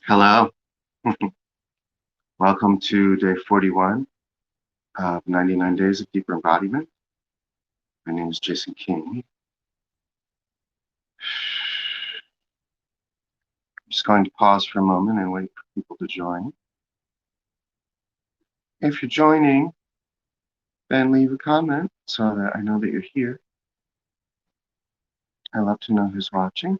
Hello. Welcome to day 41 of 99 Days of Deeper Embodiment. My name is Jason King. I'm just going to pause for a moment and wait for people to join. If you're joining, then leave a comment so that I know that you're here. I love to know who's watching.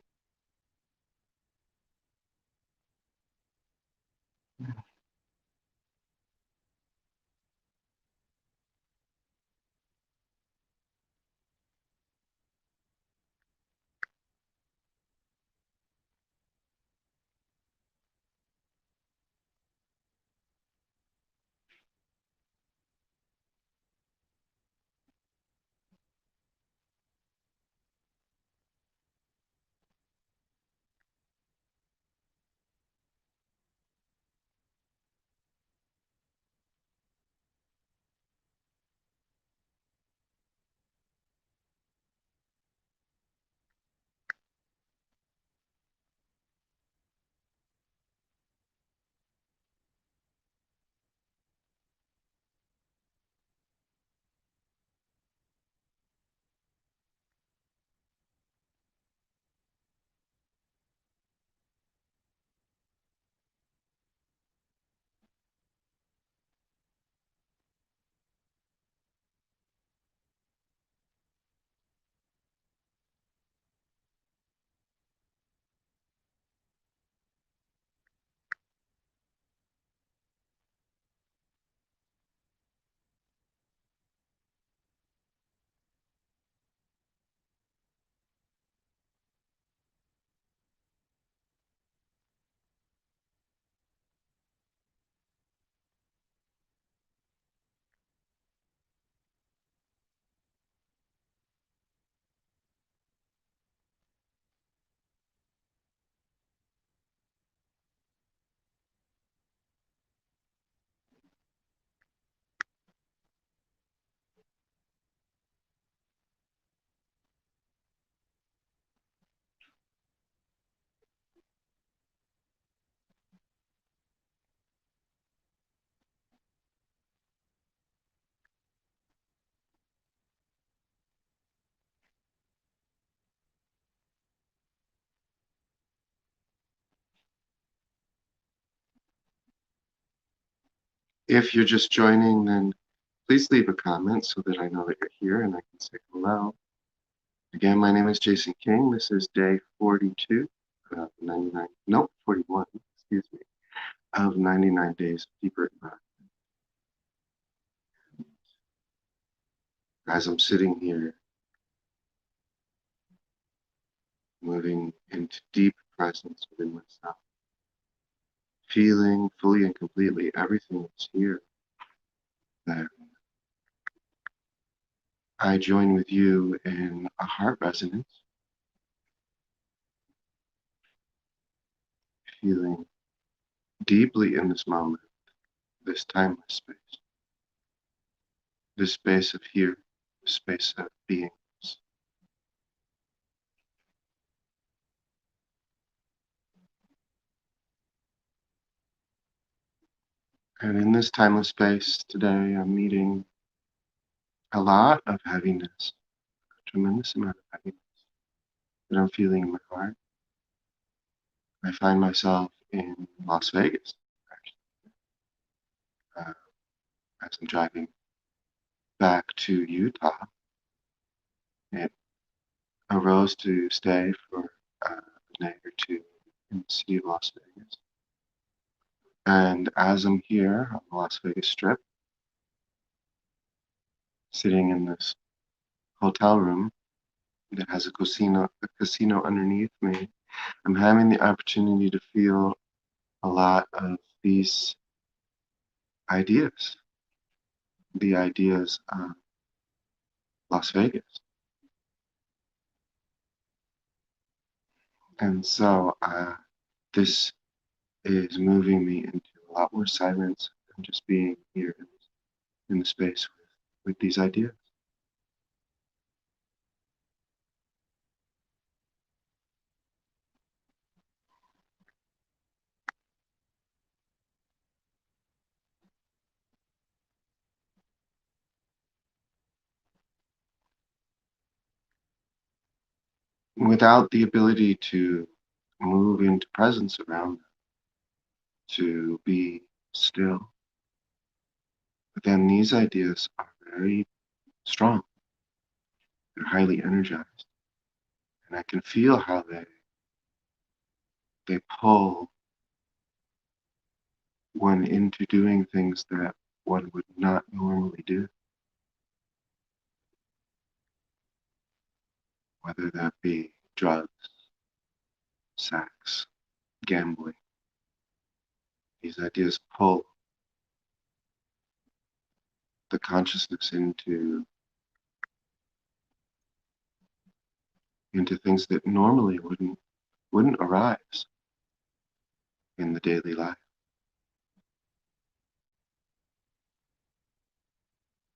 If you're just joining, then please leave a comment so that I know that you're here and I can say hello. Again, my name is Jason King. This is day 42 of 99, nope, 41, excuse me, of 99 Days of Deeper Embodiment. As I'm sitting here, moving into deep presence within myself, feeling fully and completely everything that's here, then I join with you in a heart resonance, feeling deeply in this moment, this timeless space, this space of here, this space of being. And in this timeless space today, I'm meeting a lot of heaviness, a tremendous amount of heaviness that I'm feeling in my heart. I find myself in Las Vegas, actually, as I'm driving back to Utah. It arose to stay for a night or two in the city of Las Vegas. And as I'm here on the Las Vegas Strip, sitting in this hotel room that has a casino underneath me, I'm having the opportunity to feel a lot of these ideas, the ideas of Las Vegas. And so this is moving me into a lot more silence and just being here in the space with these ideas. without the ability to move into presence around them, to be still, then these ideas are very strong. They're highly energized. And I can feel how they pull one into doing things that one would not normally do, whether that be drugs, sex, gambling. These ideas pull the consciousness into things that normally wouldn't arise in the daily life.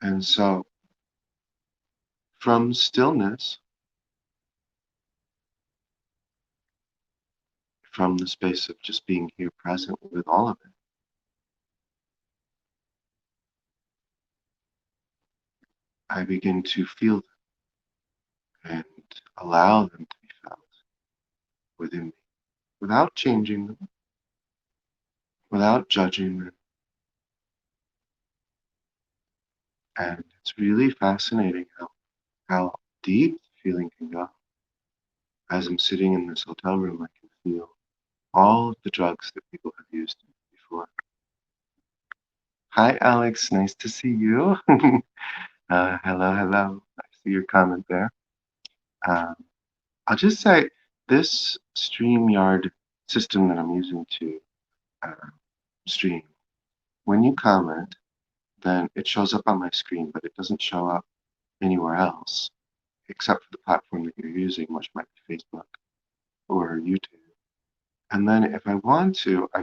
And so from stillness, from the space of just being here present with all of it, I begin to feel them and allow them to be felt within me without changing them, without judging them. And it's really fascinating how deep the feeling can go. As I'm sitting in this hotel room, I can feel all of the drugs that people have used before. Hi, Alex. Nice to see you. Hello. I see your comment there. Um, I'll just say this StreamYard system that I'm using to uh, stream, when you comment, then it shows up on my screen, but it doesn't show up anywhere else except for the platform that you're using, which might be Facebook or YouTube. And then if I want to, I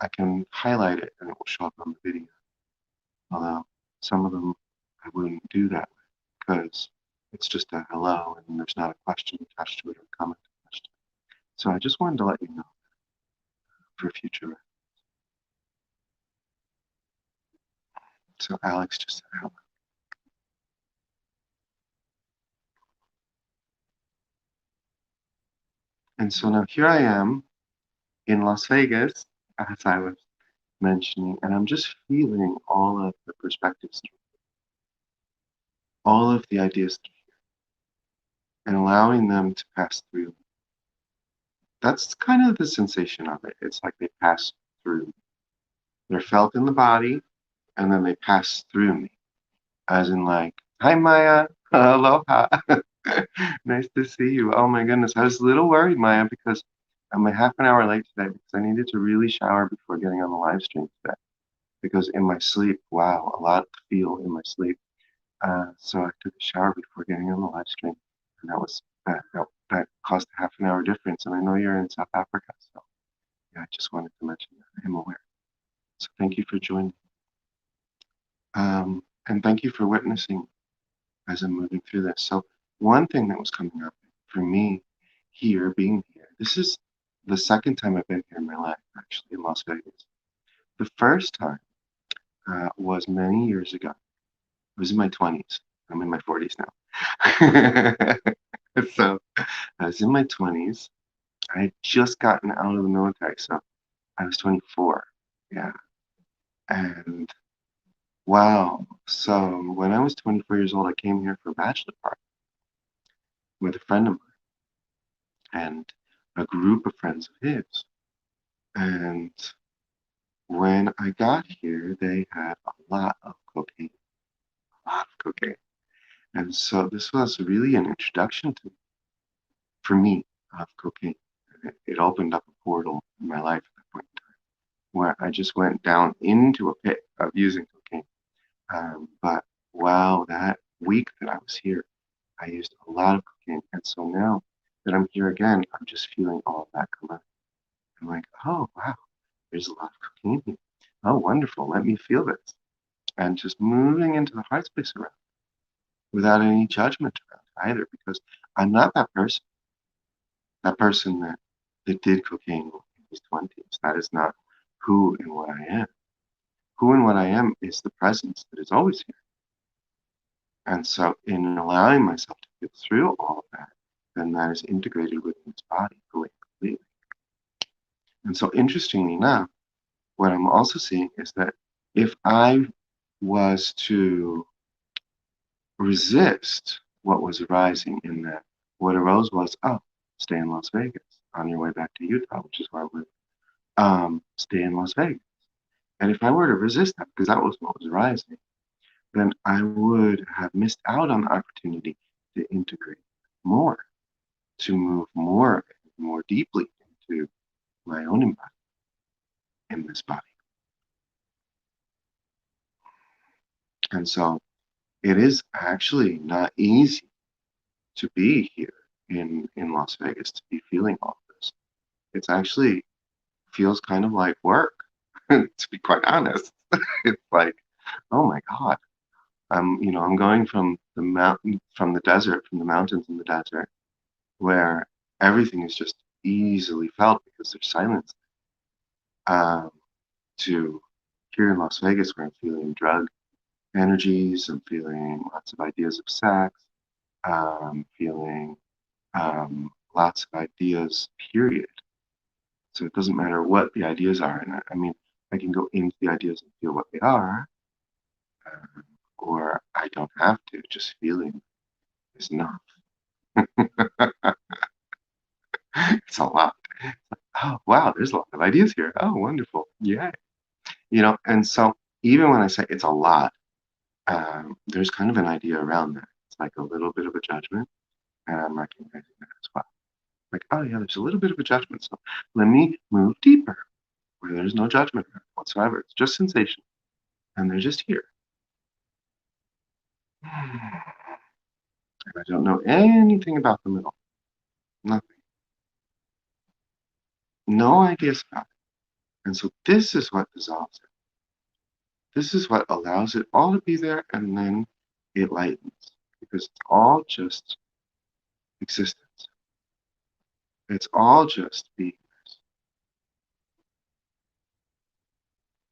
can highlight it and it will show up on the video. Although some of them I wouldn't do that with because it's just a hello and there's not a question attached to it or a comment attached to it. So I just wanted to let you know for future reference. So Alex just said hello. And so now here I am in Las Vegas, as I was mentioning, and I'm just feeling all of the perspectives, all of the ideas, and allowing them to pass through. That's kind of the sensation of it. It's like they pass through. They're felt in the body, and then they pass through me, as in like, hi Maya, aloha, nice to see you. Oh my goodness, I was a little worried, Maya, because I'm a half an hour late today because I needed to really shower before getting on the live stream today. Because in my sleep, wow, a lot to feel in my sleep. So I took a shower before getting on the live stream, and that caused a half an hour difference. And I know you're in South Africa, so yeah, I just wanted to mention that I'm aware. So thank you for joining, and thank you for witnessing as I'm moving through this. So one thing that was coming up for me here, being here, this is the second time I've been here in my life, actually, in Las Vegas. The first time was many years ago. I was in my 20s. I'm in my 40s now. So I was in my 20s. I had just gotten out of the military, so I was 24. Yeah. And wow. So when I was 24 years old, I came here for a bachelor party with a friend of mine and a group of friends of his. And when I got here, they had a lot of cocaine, a lot of cocaine. And so this was really an introduction to for me of cocaine. It opened up a portal in my life at that point in time where I just went down into a pit of using cocaine. But wow, that week that I was here, I used a lot of cocaine. And so now that I'm here again, I'm just feeling all of that come out. I'm like, oh, wow, there's a lot of cocaine here. Oh, wonderful. Let me feel this. And just moving into the heart space around without any judgment around either, because I'm not that person that did cocaine in his 20s. That is not who and what I am. Who and what I am is the presence that is always here. And so, in allowing myself to feel through all of that, then that is integrated within its body away completely. And so, interestingly enough, what I'm also seeing is that if I was to resist what was arising in that, what arose was, oh, stay in Las Vegas on your way back to Utah, which is where I live. Stay in Las Vegas. And if I were to resist that, because that was what was arising, then I would have missed out on the opportunity to integrate more, to move more deeply into my own embodiment in this body. And so it is actually not easy to be here in Las Vegas, to be feeling all this. It's actually feels kind of like work, to be quite honest. It's like, oh my God. I'm going from the mountain, from the desert, from the mountains in the desert, where everything is just easily felt because there's silence, um, to here in Las Vegas, where I'm feeling drug energies, I'm feeling lots of ideas of sex, feeling lots of ideas, period. So it doesn't matter what the ideas are. And I mean, I can go into the ideas and feel what they are, uh, or I don't have to. Just feeling is enough. It's a lot. Oh, wow, there's a lot of ideas here. Oh, wonderful. Yeah. And so even when I say it's a lot, there's kind of an idea around that. It's like a little bit of a judgment, and I'm recognizing that as well. Like, oh, yeah, there's a little bit of a judgment. So let me move deeper where there's no judgment whatsoever. It's just sensation, and they're just here. And I don't know anything about them at all. Nothing. No ideas about it. And so this is what dissolves it. This is what allows it all to be there, and then it lightens because it's all just existence. It's all just beingness.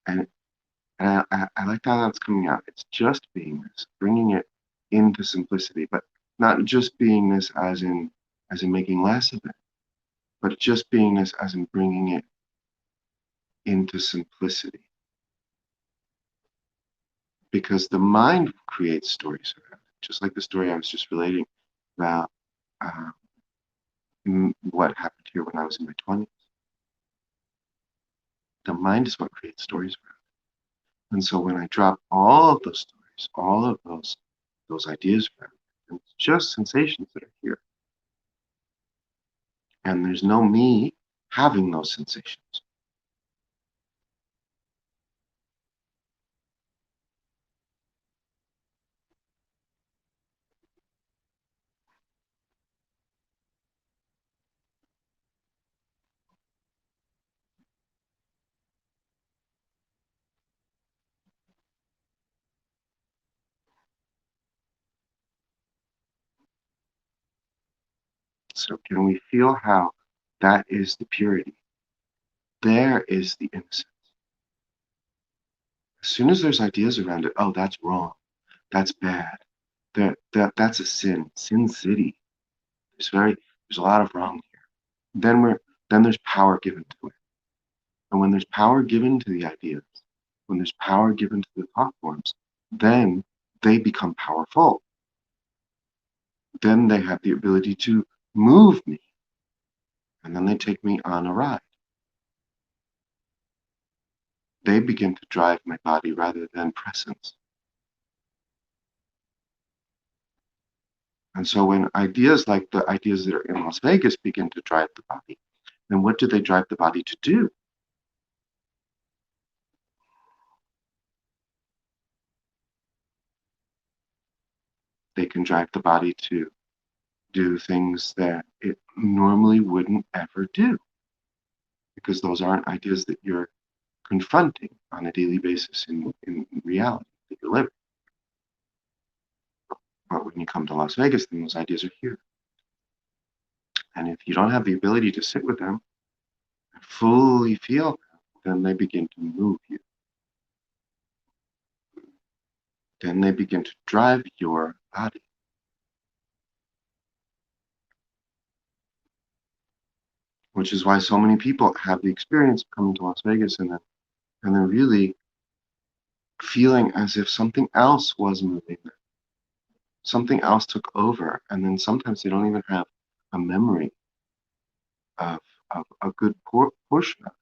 And, I like how that's coming out. It's just beingness, bringing it into simplicity, but not just beingness as in making less of it, but just beingness as in bringing it into simplicity. Because the mind creates stories around it, just like the story I was just relating about uh, what happened here when I was in my 20s. The mind is what creates stories around it. And so when I drop all of those stories, all of those ideas around it, and it's just sensations that are here. And there's no me having those sensations. So can we feel how that is the purity? There is the innocence. As soon as there's ideas around it, oh, that's wrong, that's bad, that's a sin city. There's a lot of wrong here. Then there's power given to it. And when there's power given to the ideas, when there's power given to the thought forms, then they become powerful. Then they have the ability to move me. And then they take me on a ride. They begin to drive my body rather than presence. And so when ideas like the ideas that are in Las Vegas begin to drive the body, then what do they drive the body to do? They can drive the body to do things that it normally wouldn't ever do, because those aren't ideas that you're confronting on a daily basis in reality that you're living. But when you come to Las Vegas, then those ideas are here. And if you don't have the ability to sit with them and fully feel them, then they begin to move you. Then they begin to drive your body. which is why so many people have the experience of coming to Las Vegas and then really feeling as if something else was moving them. Something else took over, and then sometimes they don't even have a memory of, a good portion of it.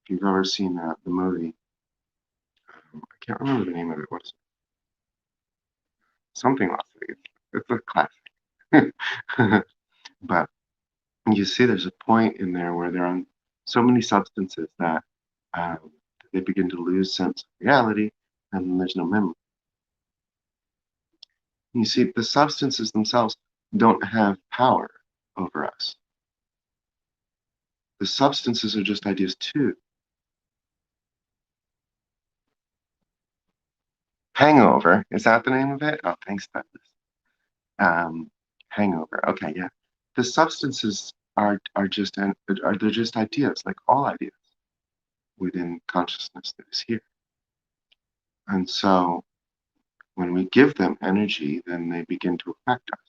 If you've ever seen the movie, I can't remember the name of it. What is it? Something Las Vegas. It's a classic. But you see, there's a point in there where they're on so many substances that they begin to lose sense of reality, and then there's no memory. You see, the substances themselves don't have power over us. The substances are just ideas too. Hangover, is that the name of it? Oh, thanks, Douglas. Um, Hangover. Okay, yeah. The substances are just they're just ideas, like all ideas within consciousness that is here. And so when we give them energy, then they begin to affect us.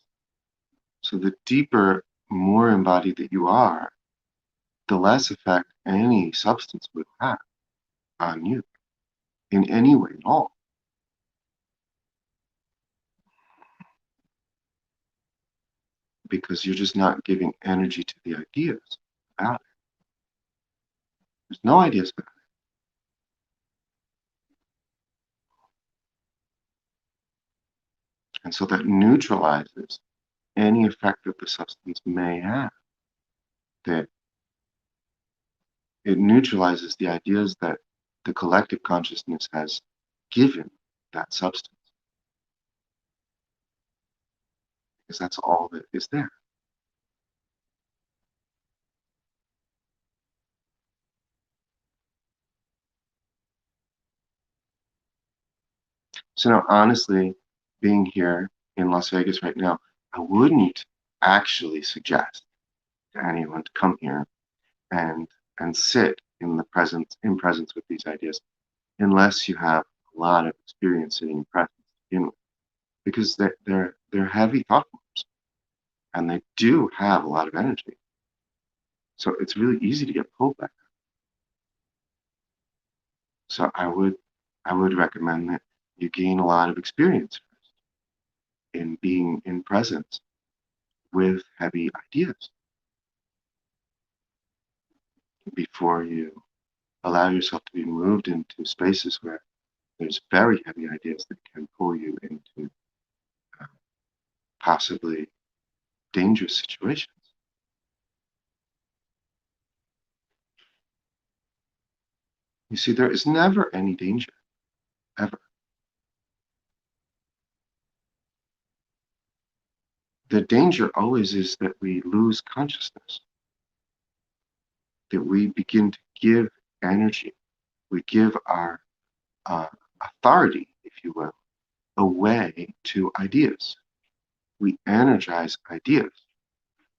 So the deeper, more embodied that you are, the less effect any substance would have on you in any way at all. Because you're just not giving energy to the ideas about it. There's no ideas about it. And so that neutralizes any effect that the substance may have. That it neutralizes the ideas that the collective consciousness has given that substance. Because that's all that is there. So now, honestly, being here in Las Vegas right now, I wouldn't actually suggest to anyone to come here and sit in presence with these ideas unless you have a lot of experience sitting in presence to begin with, because they're heavy thought forms and they do have a lot of energy. So it's really easy to get pulled back. So I would recommend that you gain a lot of experience first in being in presence with heavy ideas before you allow yourself to be moved into spaces where there's very heavy ideas that can pull you into possibly dangerous situations. You see, there is never any danger, ever. The danger always is that we lose consciousness, that we begin to give energy, we give our authority, if you will, away to ideas. We energize ideas.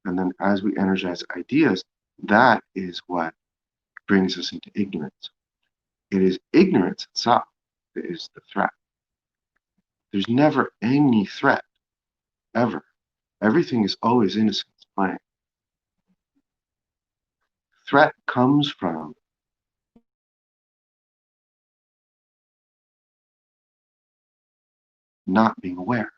And then as we energize ideas, that is what brings us into ignorance. It is ignorance itself that is the threat. There's never any threat, ever. Everything is always innocence playing. Threat comes from not being aware.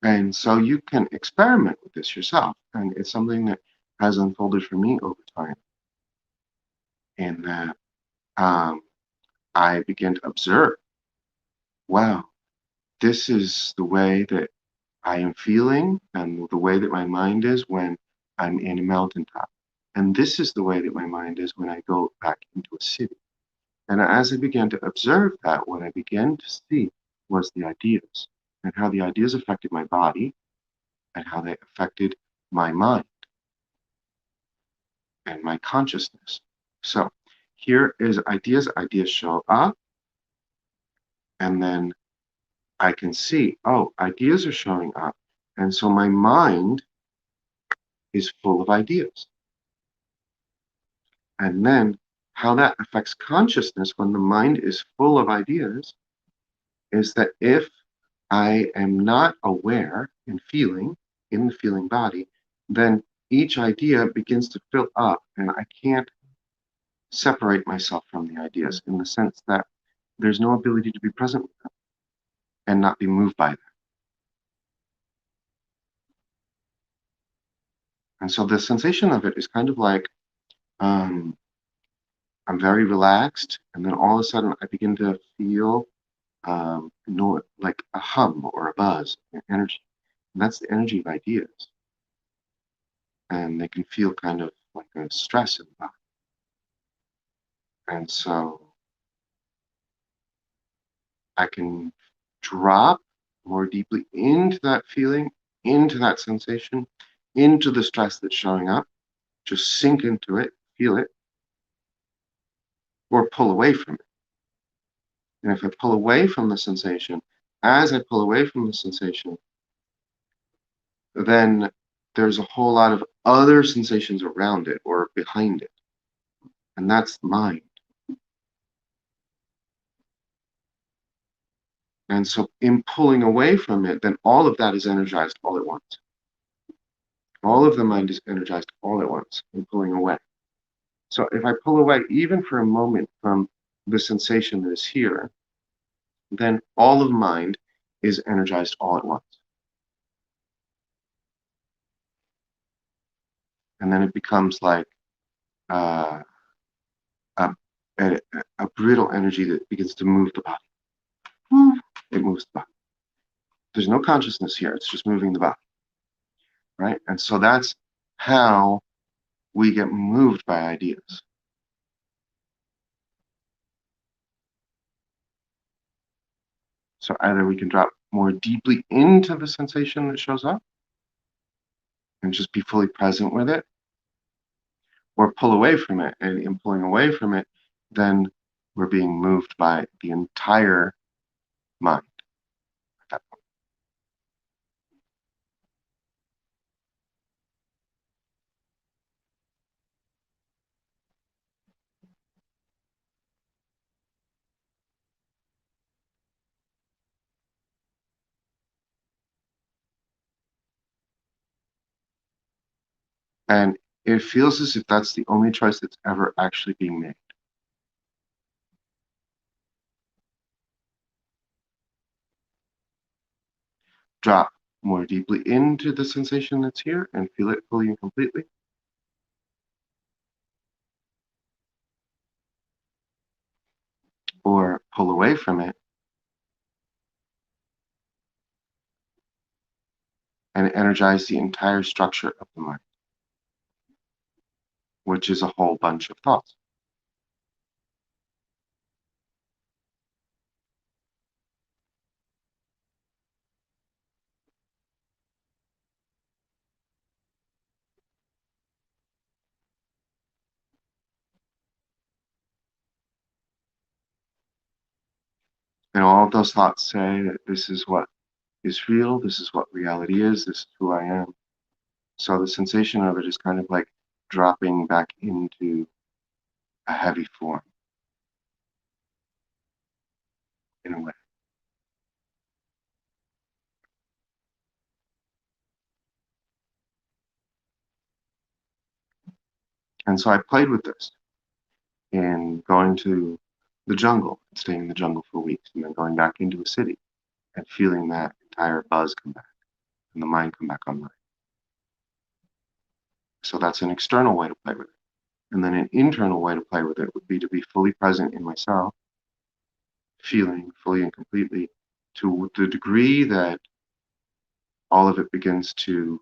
And so you can experiment with this yourself. And it's something that has unfolded for me over time. In that I began to observe, wow, this is the way that I am feeling and the way that my mind is when I'm in a mountaintop. And this is the way that my mind is when I go back into a city. And as I began to observe that, what I began to see was the ideas and how the ideas affected my body and how they affected my mind and my consciousness. So here is ideas. Ideas show up, and then I can see, oh, ideas are showing up. And so my mind is full of ideas. And then how that affects consciousness when the mind is full of ideas is that if I am not aware and feeling in the feeling body, then each idea begins to fill up, and I can't separate myself from the ideas in the sense that there's no ability to be present with them and not be moved by them. And so the sensation of it is kind of like I'm very relaxed, and then all of a sudden I begin to feel like a hum or a buzz, an energy. And that's the energy of ideas. And they can feel kind of like a stress in the body. And so I can drop more deeply into that feeling, into that sensation, into the stress that's showing up, just sink into it, feel it, or pull away from it. And if I pull away from the sensation, as I pull away from the sensation, then there's a whole lot of other sensations around it or behind it. And that's the mind. And so in pulling away from it, then all of that is energized all at once. All of the mind is energized all at once in pulling away. So if I pull away even for a moment from the sensation that is here, then all of mind is energized all at once. And then it becomes like uh, a, a brittle energy that begins to move the body. It moves the body. There's no consciousness here. It's just moving the body, right? And so that's how we get moved by ideas. So either we can drop more deeply into the sensation that shows up and just be fully present with it, or pull away from it. And in pulling away from it, then we're being moved by the entire mind at that point. And it feels as if that's the only choice that's ever actually being made. Drop more deeply into the sensation that's here and feel it fully and completely. Or pull away from it and energize the entire structure of the mind, which is a whole bunch of thoughts. And all of those thoughts say that this is what is real, this is what reality is, this is who I am. So the sensation of it is kind of like dropping back into a heavy form in a way. And so I played with this in going to the jungle and staying in the jungle for weeks and then going back into a city and feeling that entire buzz come back and the mind come back online. So that's an external way to play with it. And then an internal way to play with it would be to be fully present in myself, feeling fully and completely to the degree that all of it begins to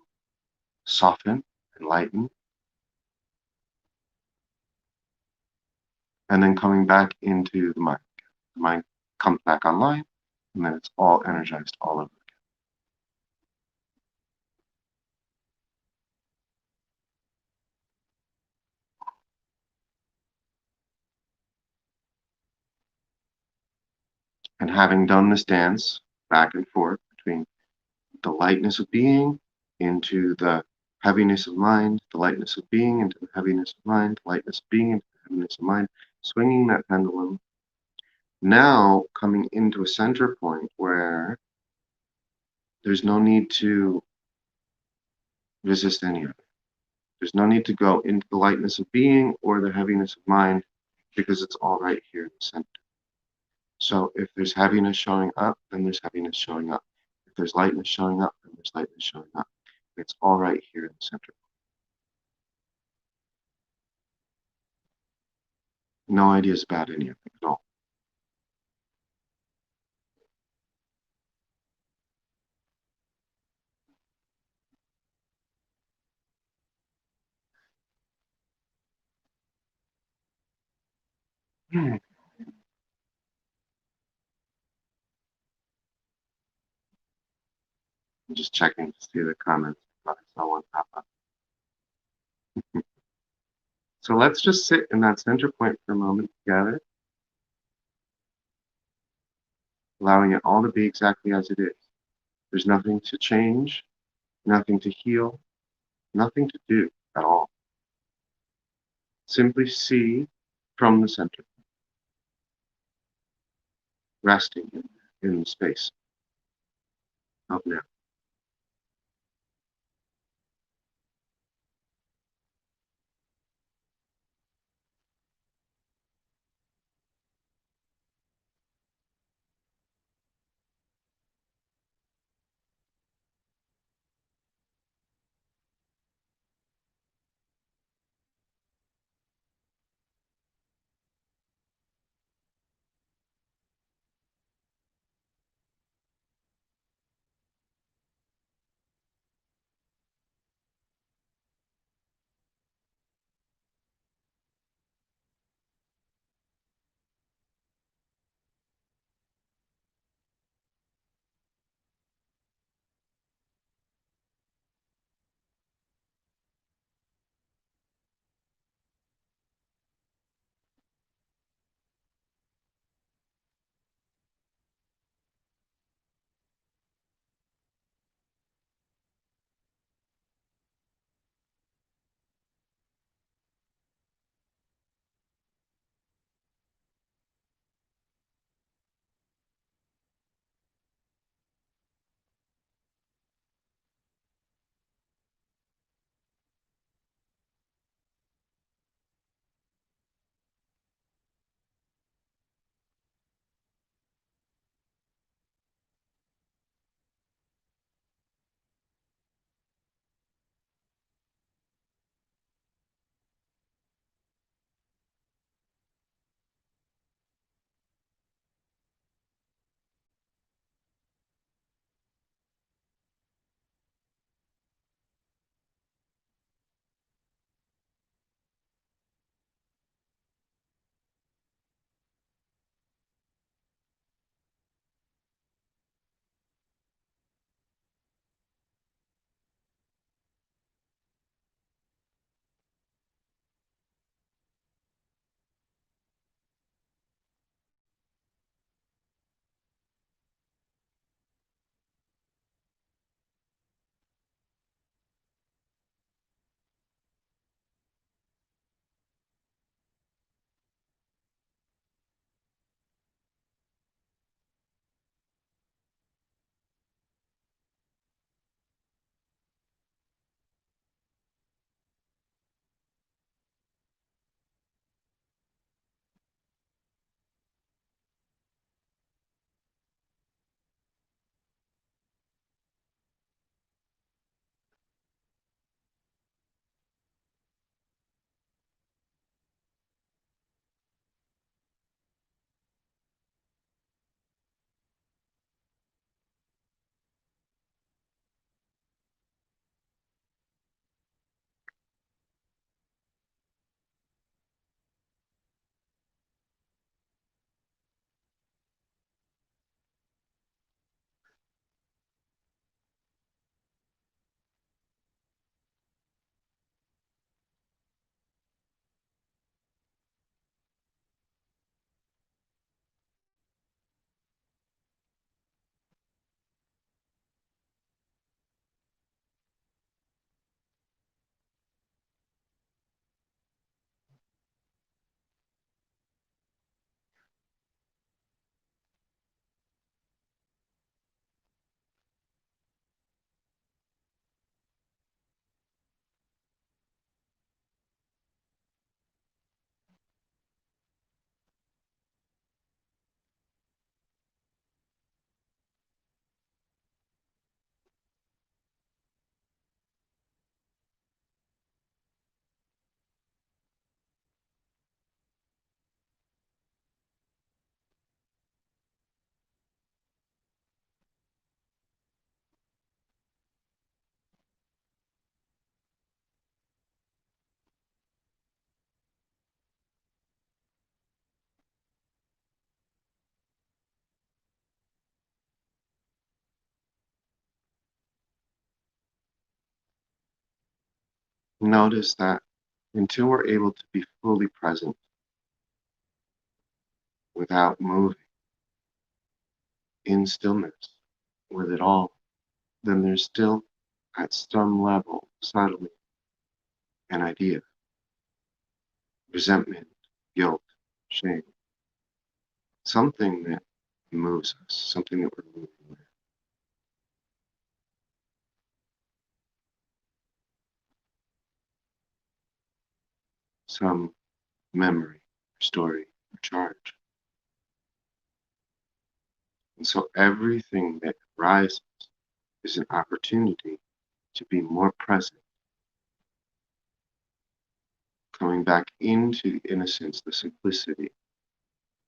soften and lighten, and then coming back into the mind. The mind comes back online, and then it's all energized all over again. And having done this dance back and forth between the lightness of being into the heaviness of mind, the lightness of being, into the heaviness of mind, the lightness of being, into the heaviness of mind, swinging that pendulum. Now coming into a center point where there's no need to resist any of it. There's no need to go into the lightness of being or the heaviness of mind because it's all right here in the center. So if there's heaviness showing up, then there's heaviness showing up. If there's lightness showing up, then there's lightness showing up. It's all right here in the center. No ideas about any of it at all. I'm just checking to see the comments. I saw one pop up. So let's just sit in that center point for a moment together, allowing it all to be exactly as it is. There's nothing to change, nothing to heal, nothing to do at all. Simply see from the center, resting in the space of now. Notice that until we're able to be fully present without moving, in stillness with it all, then there's still, at some level, subtly, an idea, resentment, guilt, shame, something that moves us, something that we're moving with. Some memory, or story, or charge. And so everything that arises is an opportunity to be more present, coming back into the innocence, the simplicity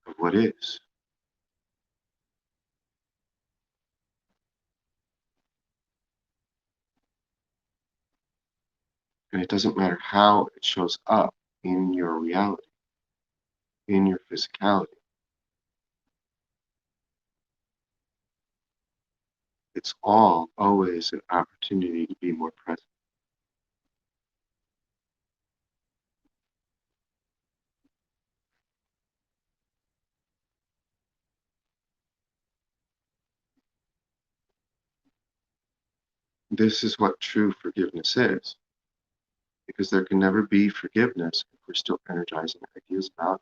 of what is. And it doesn't matter how it shows up in your reality, in your physicality. It's all always an opportunity to be more present. This is what true forgiveness is, because there can never be forgiveness if we're still energizing ideas about it.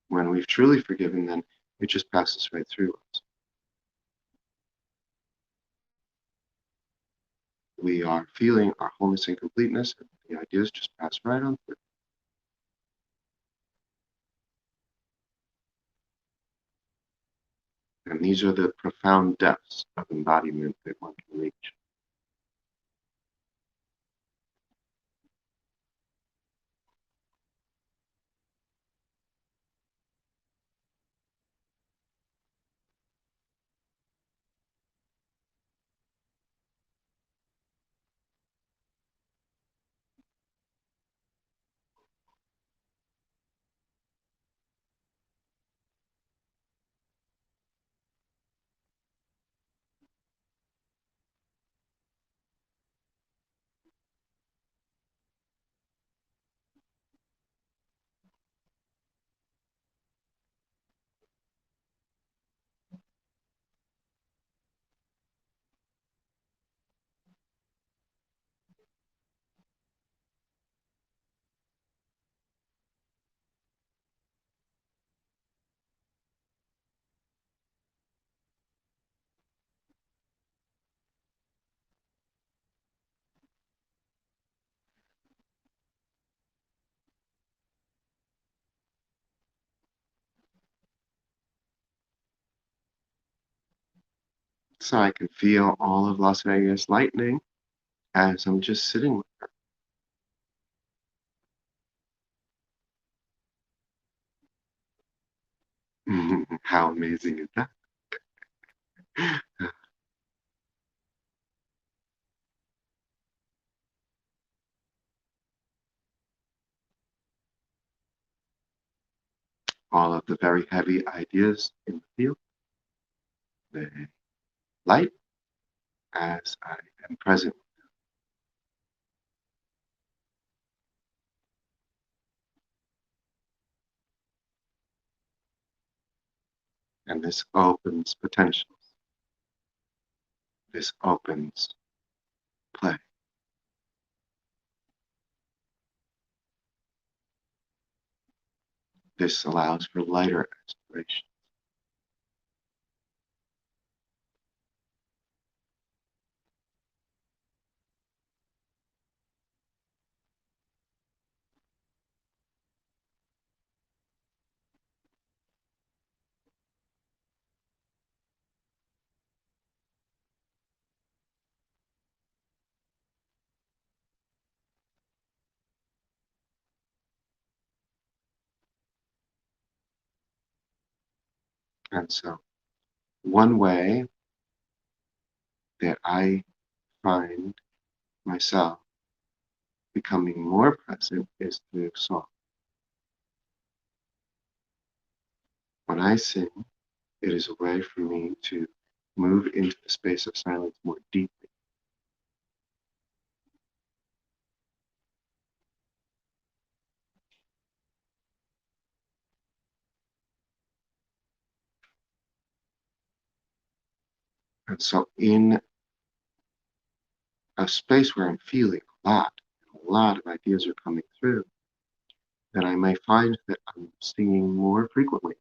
When we've truly forgiven, then it just passes right through us. We are feeling our wholeness and completeness, and the ideas just pass right on through. And these are the profound depths of embodiment that one can reach. So I can feel all of Las Vegas lightning as I'm just sitting with her. How amazing is that? All of the very heavy ideas in the field, they light as I am present. And this opens potentials. This opens play. This allows for lighter exploration. And so, one way that I find myself becoming more present is through song. When I sing, it is a way for me to move into the space of silence more deeply. And so in a space where I'm feeling a lot of ideas are coming through, then I may find that I'm singing more frequently.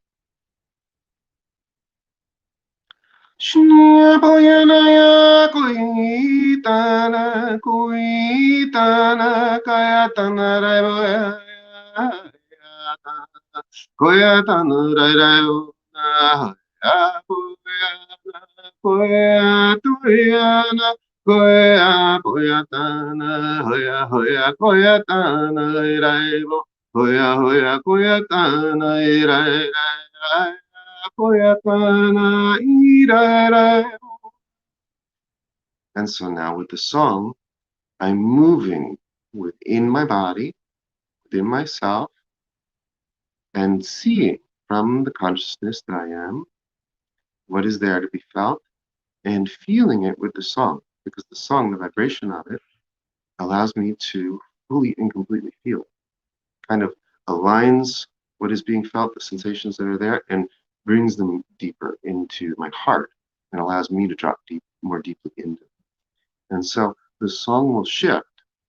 And so now with the song, I'm moving within my body, within myself, and seeing from the consciousness that I am what is there to be felt, and feeling it with the song, because the song, the vibration of it, allows me to fully and completely feel it. Kind of aligns what is being felt, the sensations that are there, and brings them deeper into my heart and allows me to drop more deeply into it. And so the song will shift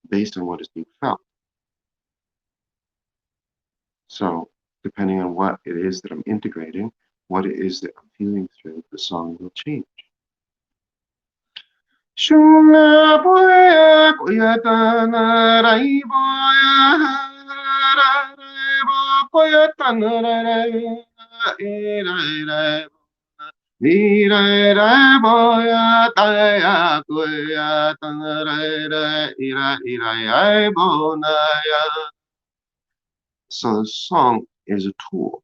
based on what is being felt. So depending on what it is that I'm integrating, what it is that I'm feeling through, the song will change. Shunga boya koyatana rai boya rai bo koyatana rai rai rai ni rai rai boya taya koyatana rai rai rai rai bo na ya. So the song is a tool,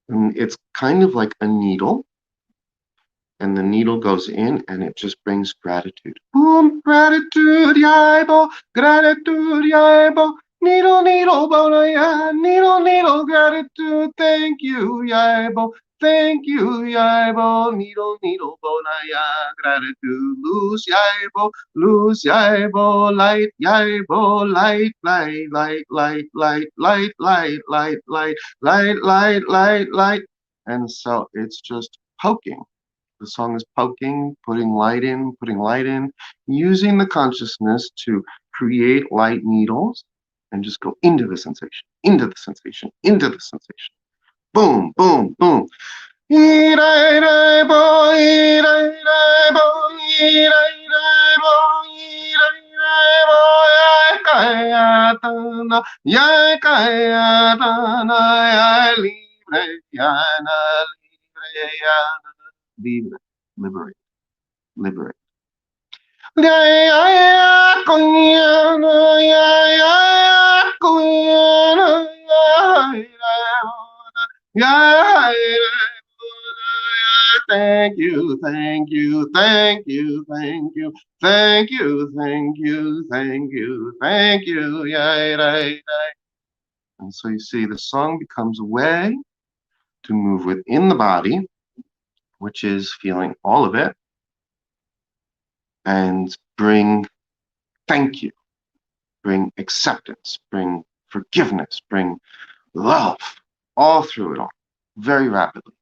and it's kind of like a needle, and the needle goes in and it just brings gratitude. Boom, gratitude, yaibo, gratitude, yaibo. Needle, needle, bonaya, needle, needle, gratitude, thank you, yaibo. Thank you, yaibo, needle, needle, bonaya, gratitude, loose, yaibo, light, yaibo, light, light, light, light, light, light, light, light, light, light, light, light, light. And so it's just poking. The song is poking, putting light in, using the consciousness to create light needles and just go into the sensation, into the sensation, into the sensation. Boom, boom, boom. Libre, liberate, liberate. Thank you, thank you, thank you, thank you, thank you, thank you, thank you, thank you, yeah, right. And so you see, the song becomes a way to move within the body, which is feeling all of it, and bring thank you, bring acceptance, bring forgiveness, bring love, all through it all, very rapidly.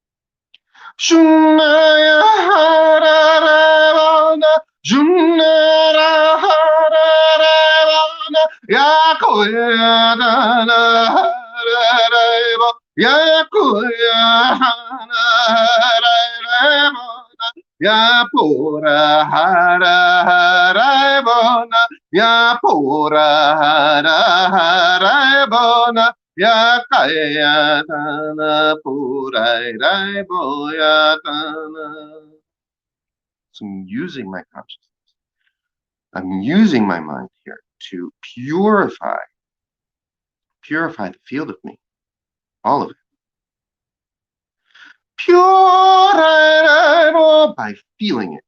Shunaya Hararabana, Junara Hararabana, Yakoyadana Hararaba, Yakoyana Hararabana, Yapura Hararabana, Yapura Hararabana, Ya kaya tana purai rai boya tana. So I'm using my consciousness. I'm using my mind here to purify the field of me, all of it. Pure by feeling it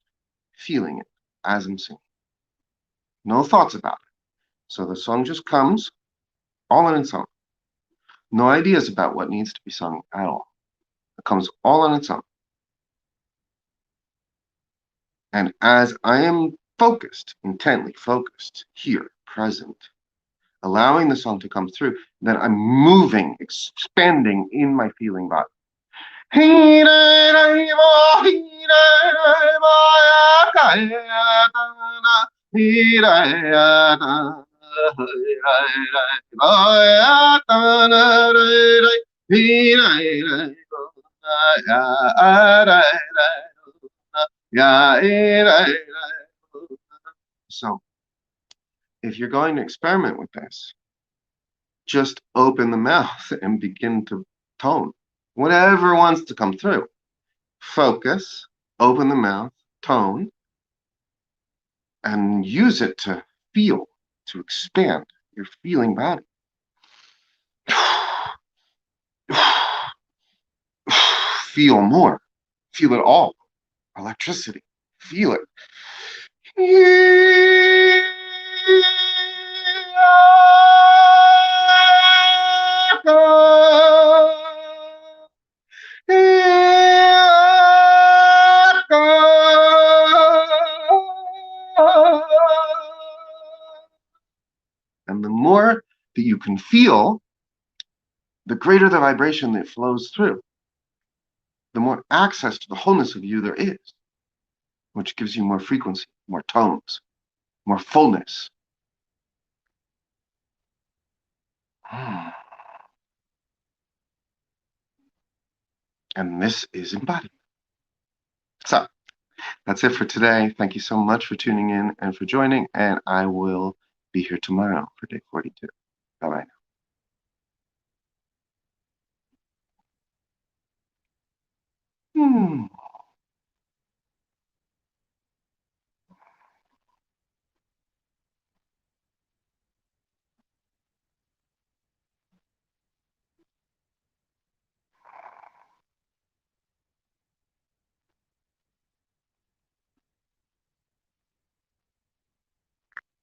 as I'm singing. No thoughts about it. So the song just comes all on its own. No ideas about what needs to be sung at all. It comes all on its own. And as I am focused, intently focused, here, present, allowing the song to come through, then I'm moving, expanding in my feeling body. So, if you're going to experiment with this, just open the mouth and begin to tone whatever wants to come through. Focus, open the mouth, tone, and use it to feel, to expand your feeling body. Feel more. Feel it all. Electricity. Feel it. And the more that you can feel, the greater the vibration that flows through, the more access to the wholeness of you there is, which gives you more frequency, more tones, more fullness. And this is embodiment. So that's it for today. Thank you so much for tuning in and for joining. And I will be here tomorrow for day 42. Bye-bye now.